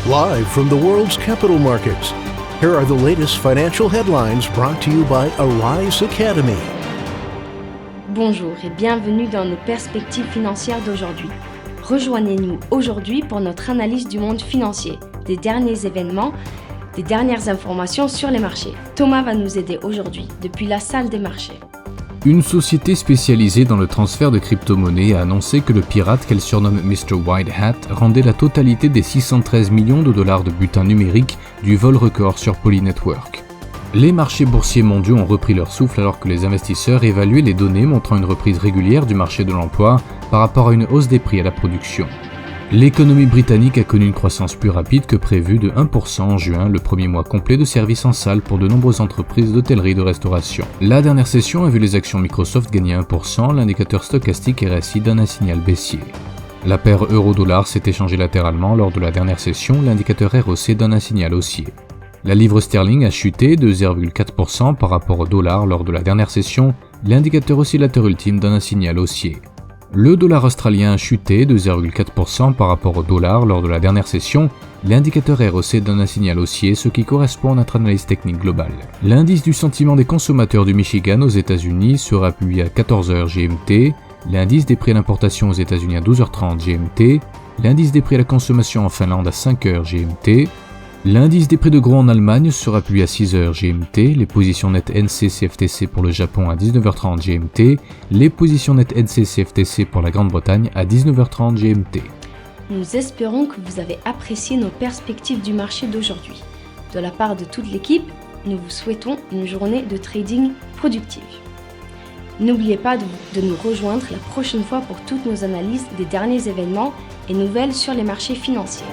Live from the world's capital markets, here are the latest financial headlines brought to you by Arise Academy. Bonjour et bienvenue dans nos perspectives financières d'aujourd'hui. Rejoignez-nous aujourd'hui pour notre analyse du monde financier, des derniers événements, des dernières informations sur les marchés. Thomas va nous aider aujourd'hui depuis la salle des marchés. Une société spécialisée dans le transfert de crypto-monnaies a annoncé que le pirate qu'elle surnomme Mr. White Hat rendait la totalité des 613 millions de dollars de butin numérique du vol record sur Polynetwork. Les marchés boursiers mondiaux ont repris leur souffle alors que les investisseurs évaluaient les données montrant une reprise régulière du marché de l'emploi par rapport à une hausse des prix à la production. L'économie britannique a connu une croissance plus rapide que prévu de 1% en juin, le premier mois complet de service en salle pour de nombreuses entreprises d'hôtellerie et de restauration. La dernière session a vu les actions Microsoft gagner 1%, l'indicateur stochastique RSI donne un signal baissier. La paire euro-dollar s'est échangée latéralement lors de la dernière session, l'indicateur ROC donne un signal haussier. La livre sterling a chuté de 0,4% par rapport au dollar lors de la dernière session, l'indicateur oscillateur ultime donne un signal haussier. Le dollar australien a chuté de 0,4% par rapport au dollar lors de la dernière session. L'indicateur ROC donne un signal haussier, ce qui correspond à notre analyse technique globale. L'indice du sentiment des consommateurs du Michigan aux États-Unis sera publié à 14h GMT, l'indice des prix à l'importation aux États-Unis à 12h30 GMT, l'indice des prix à la consommation en Finlande à 5h GMT, l'indice des prix de gros en Allemagne sera publié à 6h GMT, les positions nettes NC-CFTC pour le Japon à 19h30 GMT, les positions nettes NC-CFTC pour la Grande-Bretagne à 19h30 GMT. Nous espérons que vous avez apprécié nos perspectives du marché d'aujourd'hui. De la part de toute l'équipe, nous vous souhaitons une journée de trading productive. N'oubliez pas de nous rejoindre la prochaine fois pour toutes nos analyses des derniers événements et nouvelles sur les marchés financiers.